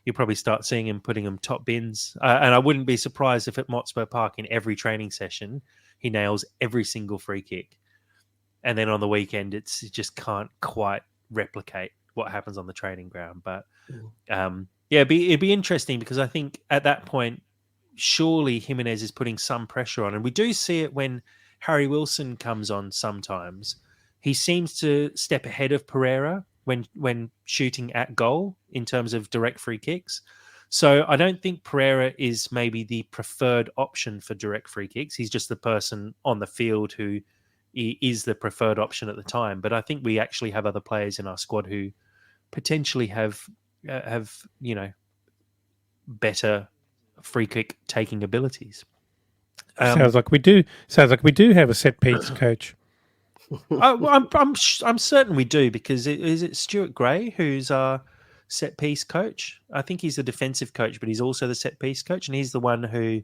you'll probably start seeing him putting him top bins. And I wouldn't be surprised if at Motspur Park in every training session, he nails every single free kick. And then on the weekend, it just can't quite replicate what happens on the training ground. But it'd be interesting, because I think at that point, surely Jimenez is putting some pressure on. And we do see it when Harry Wilson comes on sometimes. He seems to step ahead of Pereira when shooting at goal in terms of direct free kicks. So I don't think Pereira is maybe the preferred option for direct free kicks. He's just the person on the field who is the preferred option at the time. But I think we actually have other players in our squad who potentially have better free kick taking abilities. Sounds like we do have a set piece coach. I'm certain we do, because is it Stuart Gray who's our set piece coach? I think he's the defensive coach, but he's also the set piece coach, and he's the one who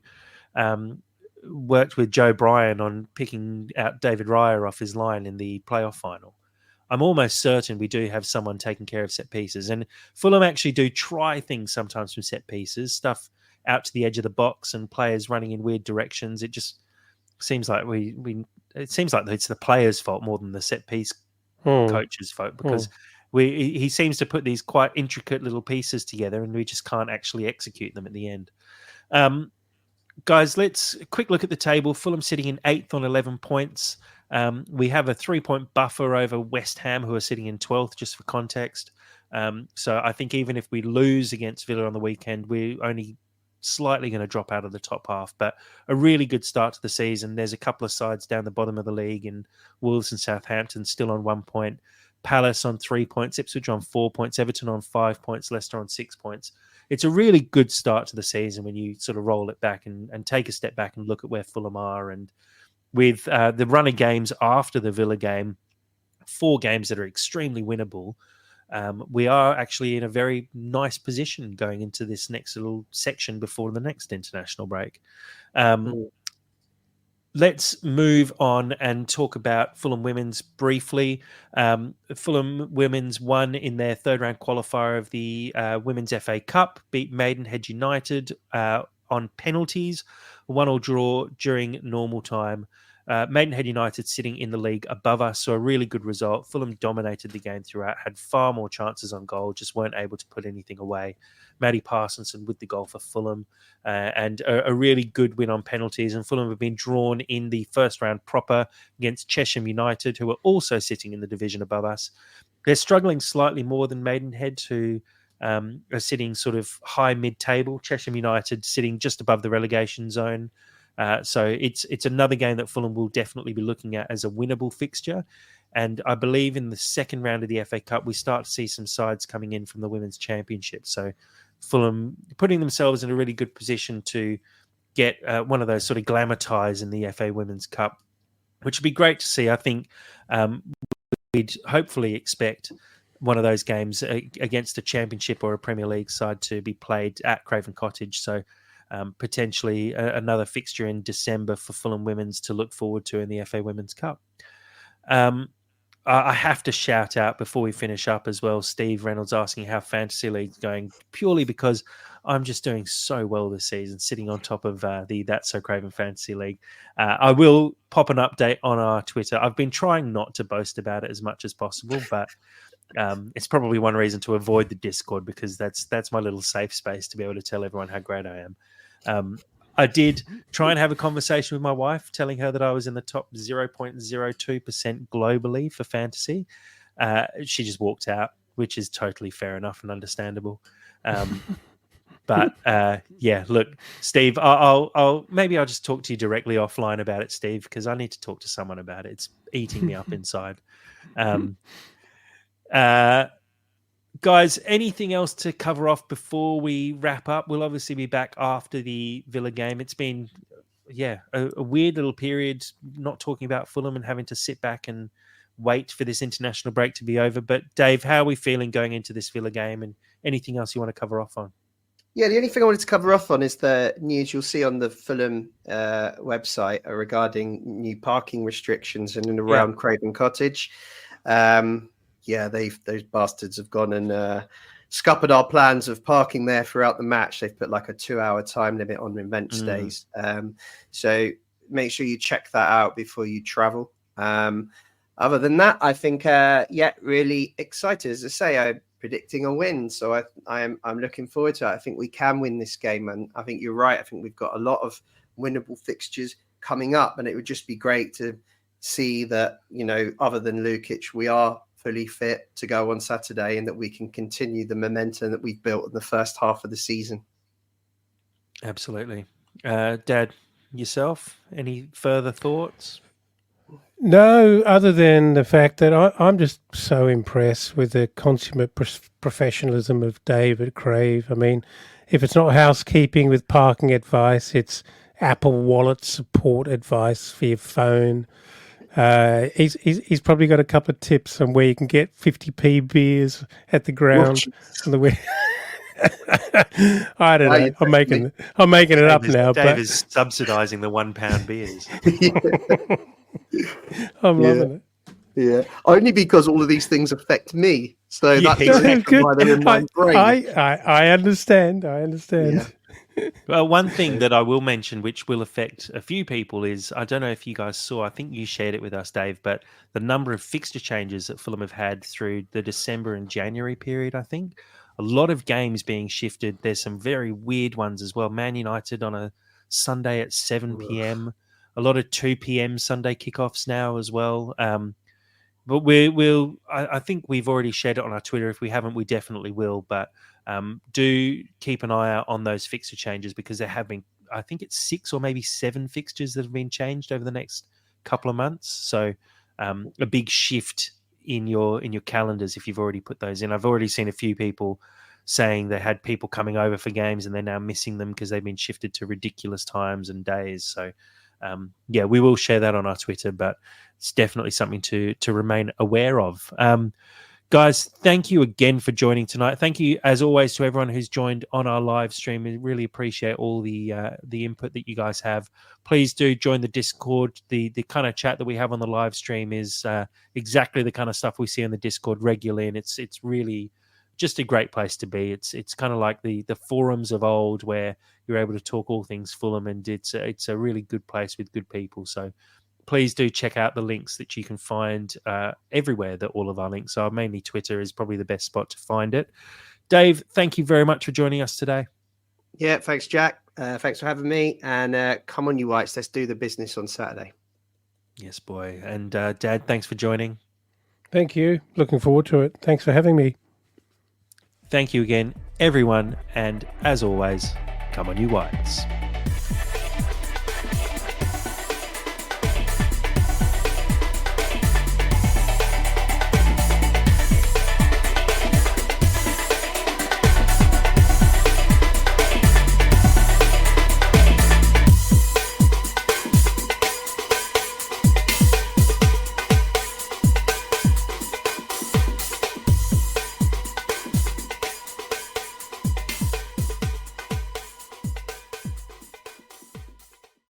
worked with Joe Bryan on picking out David Raya off his line in the playoff final. I'm almost certain we do have someone taking care of set pieces, and Fulham actually do try things sometimes from set pieces, stuff out to the edge of the box and players running in weird directions. seems like it seems like it's the players' fault more than the set piece coach's fault, because he seems to put these quite intricate little pieces together, and we just can't actually execute them at the end. Guys, let's quick look at the table. Fulham sitting in 8th on 11 points. We have a 3-point buffer over West Ham, who are sitting in 12th, just for context. So I think even if we lose against Villa on the weekend, we're only slightly going to drop out of the top half. But a really good start to the season. There's a couple of sides down the bottom of the league, and Wolves and Southampton still on 1 point. Palace on 3 points, Ipswich on 4 points, Everton on 5 points, Leicester on 6 points. It's a really good start to the season when you sort of roll it back and take a step back and look at where Fulham are. And with the run of games after the Villa game, 4 games that are extremely winnable, we are actually in a very nice position going into this next little section before the next international break. Let's move on and talk about Fulham Women's briefly. Fulham Women's won in their third round qualifier of the Women's FA Cup, beat Maidenhead United on penalties, 1-1 draw during normal time. Maidenhead United sitting in the league above us, so a really good result. Fulham dominated the game throughout, had far more chances on goal, just weren't able to put anything away. Maddie Parsonson with the goal for Fulham, and a really good win on penalties. And Fulham have been drawn in the first round proper against Chesham United, who are also sitting in the division above us. They're struggling slightly more than Maidenhead, who are sitting sort of high mid-table. Chesham United sitting just above the relegation zone. So it's another game that Fulham will definitely be looking at as a winnable fixture. And I believe in the second round of the FA Cup, we start to see some sides coming in from the Women's Championship. So Fulham putting themselves in a really good position to get one of those sort of glamour ties in the FA Women's Cup, which would be great to see. I think we'd hopefully expect one of those games against a Championship or a Premier League side to be played at Craven Cottage. So potentially another fixture in December for Fulham Women's to look forward to in the FA Women's Cup. I have to shout out before we finish up as well, Steve Reynolds asking how Fantasy League's going, purely because I'm just doing so well this season, sitting on top of the That's So Craven Fantasy League. I will pop an update on our Twitter. I've been trying not to boast about it as much as possible, but it's probably one reason to avoid the Discord, because that's my little safe space to be able to tell everyone how great I am. I did try and have a conversation with my wife, telling her that I was in the top 0.02% globally for fantasy. She just walked out, which is totally fair enough and understandable. But yeah, look, Steve, I'll maybe I'll just talk to you directly offline about it, Steve, because I need to talk to someone about it. It's eating me up inside. Guys, anything else to cover off before we wrap up? We'll obviously be back after the Villa game. It's been, a weird little period not talking about Fulham and having to sit back and wait for this international break to be over. But Dave, how are we feeling going into this Villa game, and anything else you want to cover off on? Yeah, the only thing I wanted to cover off on is the news you'll see on the Fulham website regarding new parking restrictions in and around Craven Cottage. Those bastards have gone and scuppered our plans of parking there throughout the match. They've put like a 2-hour time limit on events days. So make sure you check that out before you travel. Other than that, I think, really excited. As I say, I'm predicting a win. So I'm looking forward to it. I think we can win this game. And I think you're right. I think we've got a lot of winnable fixtures coming up. And it would just be great to see that, other than Lukic, we are fully fit to go on Saturday, and that we can continue the momentum that we've built in the first half of the season. Absolutely. Dad, yourself, any further thoughts? No, other than the fact that I'm just so impressed with the consummate professionalism of David Crave. I mean, if it's not housekeeping with parking advice, it's Apple Wallet support advice for your phone. He's probably got a couple of tips on where you can get 50p beers at the ground on the way. I don't know. I'm making it up now. Dave is subsidising the £1 beers. I'm loving it. Yeah, only because all of these things affect me. So that's good. why they're in my brain. I understand. Yeah. Well, one thing that I will mention, which will affect a few people, is I don't know if you guys saw, I think you shared it with us, Dave, but the number of fixture changes that Fulham have had through the December and January period, I think. A lot of games being shifted. There's some very weird ones as well. Man United on a Sunday at 7 p.m., a lot of 2 p.m. Sunday kickoffs now as well. But I think we've already shared it on our Twitter. If we haven't, we definitely will. But do keep an eye out on those fixture changes, because there have been, I think it's 6 or maybe 7 fixtures that have been changed over the next couple of months. So a big shift in your calendars if you've already put those in. I've already seen a few people saying they had people coming over for games and they're now missing them because they've been shifted to ridiculous times and days. So yeah, we will share that on our Twitter, but it's definitely something to remain aware of. Guys, thank you again for joining tonight. Thank you, as always, to everyone who's joined on our live stream. We really appreciate all the input that you guys have. Please do join the Discord. The kind of chat that we have on the live stream is exactly the kind of stuff we see on the Discord regularly, and it's really just a great place to be. It's kind of like the forums of old where you're able to talk all things Fulham, and it's a really good place with good people. So please do check out the links that you can find everywhere that all of our links are. Mainly Twitter is probably the best spot to find it. Dave, thank you very much for joining us today. Yeah, thanks, Jack. Thanks for having me. And come on, you Whites, let's do the business on Saturday. Yes, boy. And Dad, thanks for joining. Thank you. Looking forward to it. Thanks for having me. Thank you again, everyone. And as always, come on, you Whites.